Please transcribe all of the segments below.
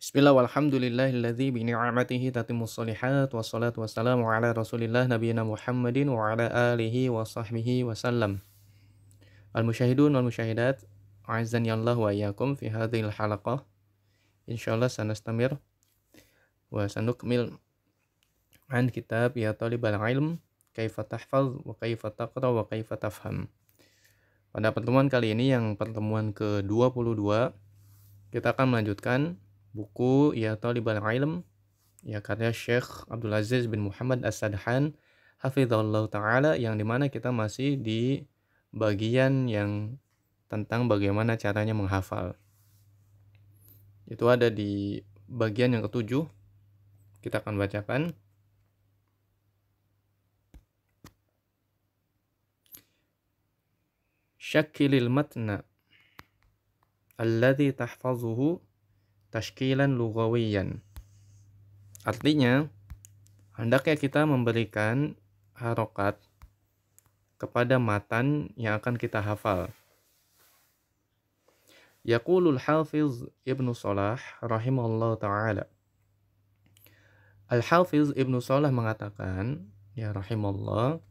Bismillah walhamdulillahilladzi bi ni'matihi tatimmus shalihat wassalatu wassalamu ala Rasulillah nabiyina Muhammadin wa ala alihi wa sahbihi wasallam. Al-musyahidun wal musyahidat, a'azzani Allah wa iyyakum fi hadhil halaqah. Insyaallah sanastamir wa sanukmil an kitab ya talibal ilm kaifa tahfaz wa kaifa taqra wa kaifa tafham. Pada pertemuan kali ini yang pertemuan ke-22 kita akan melanjutkan buku Ya Talibal Ilm, ya karya Syekh Abdul Aziz bin Muhammad As-Sadhan hafizahullah ta'ala, yang dimana kita masih di bagian yang tentang bagaimana caranya menghafal. Itu ada di bagian yang ketujuh. Kita akan bacakan. Syakilil matna alladhi tahfazuhu tashkilan lughawiyan. Artinya, hendaknya kita memberikan harokat kepada matan yang akan kita hafal. Yaqulul Hafiz Ibnu Shalah rahimahullah ta'ala. Al-Hafiz Ibnu Shalah mengatakan, ya rahimahullah,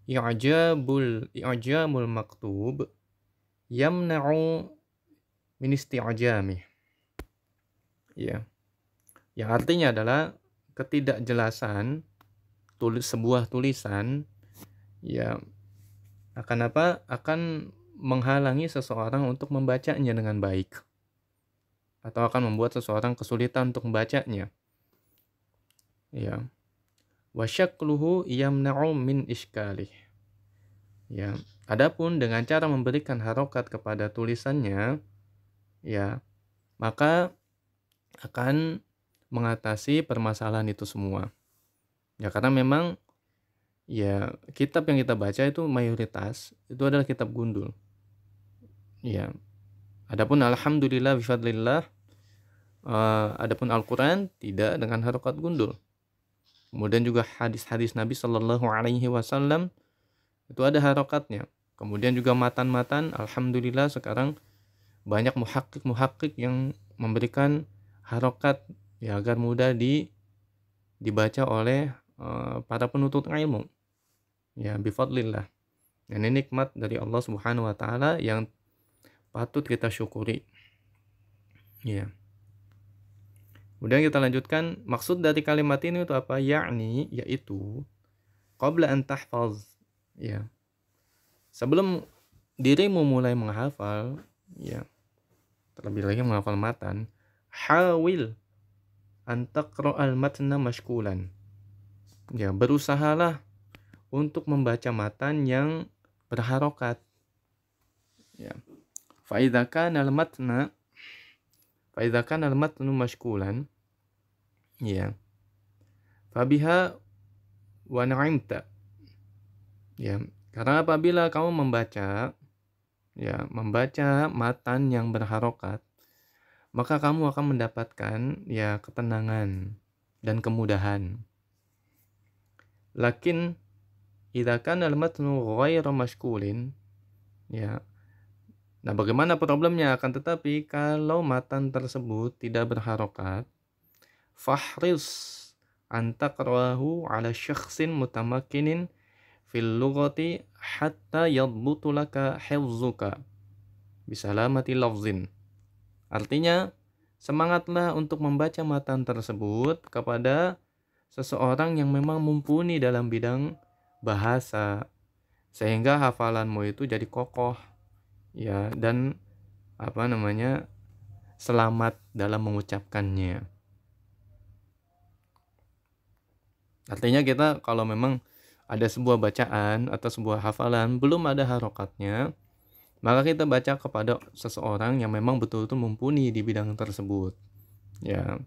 i'jamul maktub yamna'u min isti'jamih. Ya. Yang artinya adalah ketidakjelasan sebuah tulisan, ya, akan apa? Akan menghalangi seseorang untuk membacanya dengan baik, atau akan membuat seseorang kesulitan untuk membacanya. Ya. Wa syakluhu yamna'u min iskalih. Ya. Adapun dengan cara memberikan harokat kepada tulisannya, ya, maka akan mengatasi permasalahan itu semua. Ya, karena memang ya kitab yang kita baca itu mayoritas itu adalah kitab gundul. Ya. Adapun alhamdulillah bifadlillah, adapun Al-Qur'an tidak dengan harokat gundul. Kemudian juga hadis-hadis Nabi Shallallahu alaihi wasallam itu ada harokatnya. Kemudian juga matan-matan, alhamdulillah sekarang banyak muhakkik yang memberikan harokat, ya, agar mudah dibaca oleh para penuntut ilmu. Ya, bifadlillah. Dan ini nikmat dari Allah Subhanahu wa taala yang patut kita syukuri. Ya. Kemudian kita lanjutkan, maksud dari kalimat ini itu apa? Yakni, yaitu qabla an tahfaz. Ya. Sebelum dirimu mulai menghafal, ya, terlebih lagi menghafal matan, hawil an taqra'al matna mashkulan. Ya, berusahalah untuk membaca matan yang berharokat. Ya. Fa idza kana al-matnu mashkulan, ya, fabiha wa na'imta. Ya, karena apabila kamu membaca matan yang berharokat, maka kamu akan mendapatkan, ya, ketenangan dan kemudahan. Lakin idza kana al-matnu ghairu mashkulin, ya. Nah, bagaimana problemnya? Akan tetapi kalau matan tersebut tidak berharokat, fahris an taqra'ahu ala syakhsin mutamakkinin fil lughati hatta yadbutu laka hifzuka bisalamati lafzin. Artinya, semangatlah untuk membaca matan tersebut kepada seseorang yang memang mumpuni dalam bidang bahasa, sehingga hafalanmu itu jadi kokoh, ya, dan selamat dalam mengucapkannya. Artinya kita kalau memang ada sebuah bacaan atau sebuah hafalan belum ada harokatnya, maka kita baca kepada seseorang yang memang betul-betul mumpuni di bidang tersebut. Ya.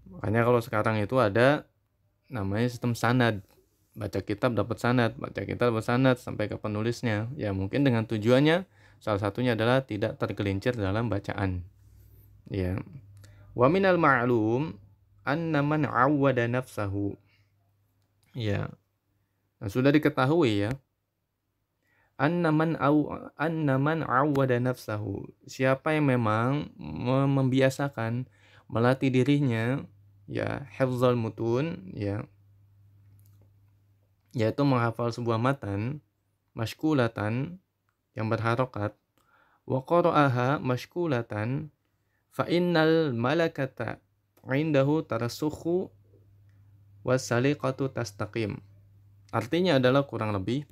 Makanya kalau sekarang itu ada namanya sistem sanad. Baca kitab dapat sanad sampai ke penulisnya. Ya, mungkin dengan tujuannya salah satunya adalah tidak tergelincir dalam bacaan. Ya. Wa minal ma'lum anna man 'awwada nafsahu. Ya. Nah, sudah diketahui, ya, annaman awwada nafsahu, siapa yang memang membiasakan melatih dirinya ya hifdzal mutun ya, yaitu menghafal sebuah matan mashkulatan yang berharokat, wa qara'aha mashkulatan, fa innal malakata indahu tarasukhu was saliqatu tastaqim. Artinya adalah kurang lebih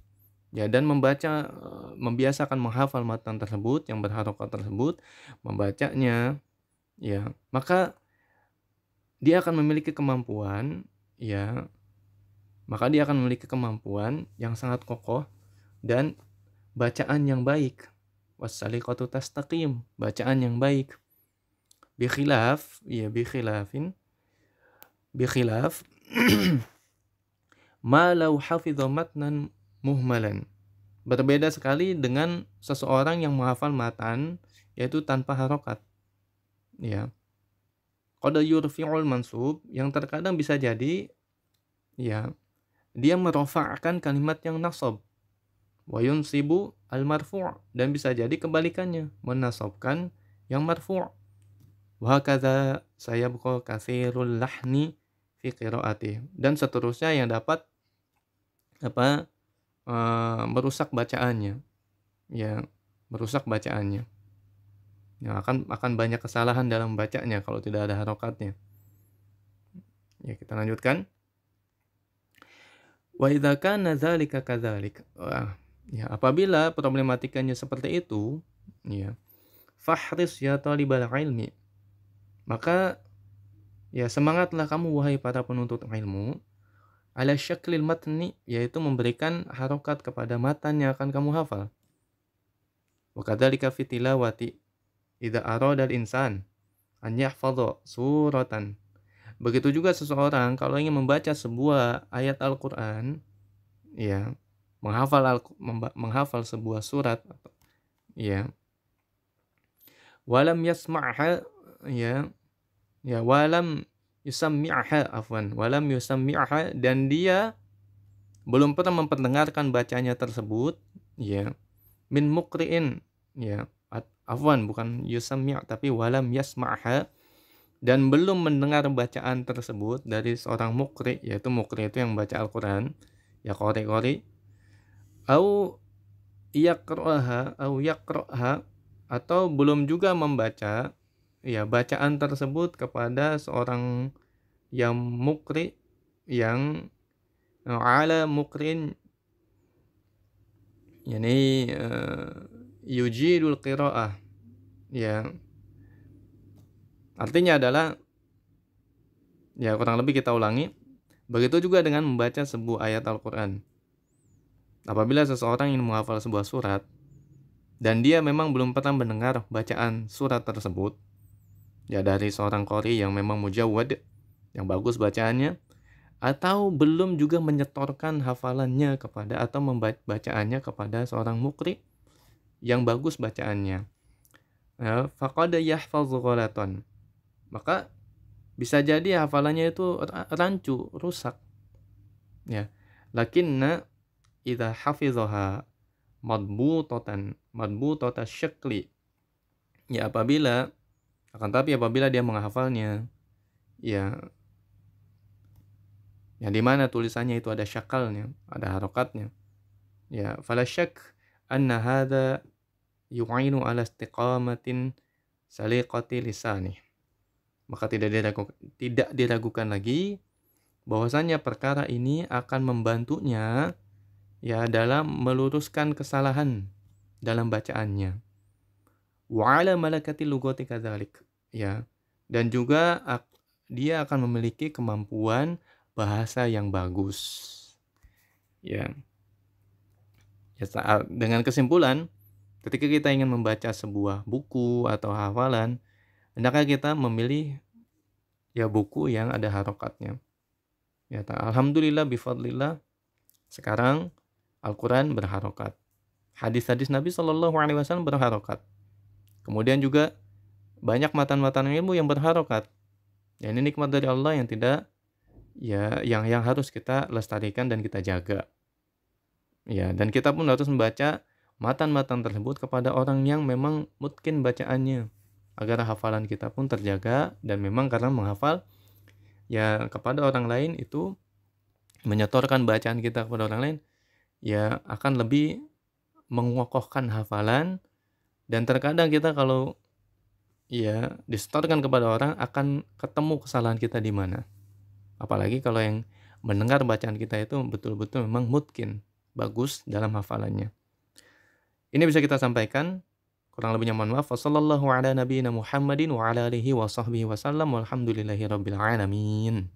ya, dan membiasakan menghafal matan tersebut yang berharokat tersebut, membacanya ya, maka dia akan memiliki kemampuan ya, yang sangat kokoh dan bacaan yang baik. Wassaliqatu tastaqim, bacaan yang baik. Bikhilaf ma law hafidha matnan muhmalan. Berbeda sekali dengan seseorang yang menghafal matan yaitu tanpa harokat. Ya. Qad yurfi'ul mansub, yang terkadang bisa jadi ya dia merofa'kan kalimat yang nasab. Wa yunsibu al-marfu', dan bisa jadi kebalikannya, menasabkan yang marfu'. Wa hakadha sayabqa katsirul lahni fi qiraatih, dan seterusnya yang dapat merusak bacaannya. Ya, merusak bacaannya. Ya, akan banyak kesalahan dalam bacanya kalau tidak ada harokatnya. Ya, kita lanjutkan. Wa idza kana dzalika kadzalik. Ya, apabila problematikanya seperti itu, ya, fahris ya talibal ilmi. Maka ya semangatlah kamu wahai para penuntut ilmu, ala syaklil matni, yaitu memberikan harokat kepada matan yang akan kamu hafal. Wa kadzalika fi tilawati idza arada al-insan an yahfadha suratan. Begitu juga seseorang kalau ingin membaca sebuah ayat Al-Qur'an, ya, menghafal sebuah surat, ya, walam yasma'ha, walam yusammi'ha, dan dia belum pernah memperdengarkan bacanya tersebut, ya, min muqri'in, ya, bukan yusammi' tapi walam yasma'ha, dan belum mendengar bacaan tersebut dari seorang muqri, yaitu muqri itu yang baca Al-Qur'an, ya qari, au yaqra'ha, atau belum juga membaca ya bacaan tersebut kepada seorang yang muqri, yang ala muqrin, yani yujidul qira'ah, ya, artinya adalah ya kurang lebih kita ulangi, begitu juga dengan membaca sebuah ayat Al-Qur'an. Apabila seseorang ingin menghafal sebuah surat dan dia memang belum pernah mendengar bacaan surat tersebut ya dari seorang qari yang memang mujawwad, yang bagus bacaannya, atau belum juga menyetorkan hafalannya kepada atau membacaannya kepada seorang muqri yang bagus bacaannya, faqad yahfazu ghalatan, maka bisa jadi hafalannya itu rancu, rusak. Ya. Lakinna idza hafizaha madbutata syakli. Ya, apabila dia menghafalnya ya yang dimana tulisannya itu ada syakalnya, ada harokatnya. Ya, fala syak anna hadza yu'inu ala istiqamatin saliqati lisanih. Maka tidak diragukan lagi bahwasannya perkara ini akan membantunya ya dalam meluruskan kesalahan dalam bacaannya. Wa ala malakati lugati kadzalik, ya, dan juga dia akan memiliki kemampuan bahasa yang bagus. Ya. Dengan kesimpulan, ketika kita ingin membaca sebuah buku atau hafalan, hendaknya kita memilih ya buku yang ada harokatnya. Ya, alhamdulillah bifadlillah sekarang Al-Quran berharokat, hadis-hadis Nabi SAW berharokat, kemudian juga banyak matan-matan ilmu yang berharokat. Ya, ini nikmat dari Allah yang tidak ya yang harus kita lestarikan dan kita jaga. Ya, dan kita pun harus membaca matan-matan tersebut kepada orang yang memang mungkin bacaannya, agar hafalan kita pun terjaga. Dan memang karena menghafal ya kepada orang lain itu, menyetorkan bacaan kita kepada orang lain ya akan lebih mengokohkan hafalan. Dan terkadang kita kalau ya disetorkan kepada orang akan ketemu kesalahan kita di mana. Apalagi kalau yang mendengar bacaan kita itu betul-betul memang mungkin bagus dalam hafalannya. Ini bisa kita sampaikan. Kurang lebihnya mohon maaf. Wassallallahu ala nabiyyina Muhammadin wa ala alihi wa sahbihi wasallam. Walhamdulillahi rabbil alamin.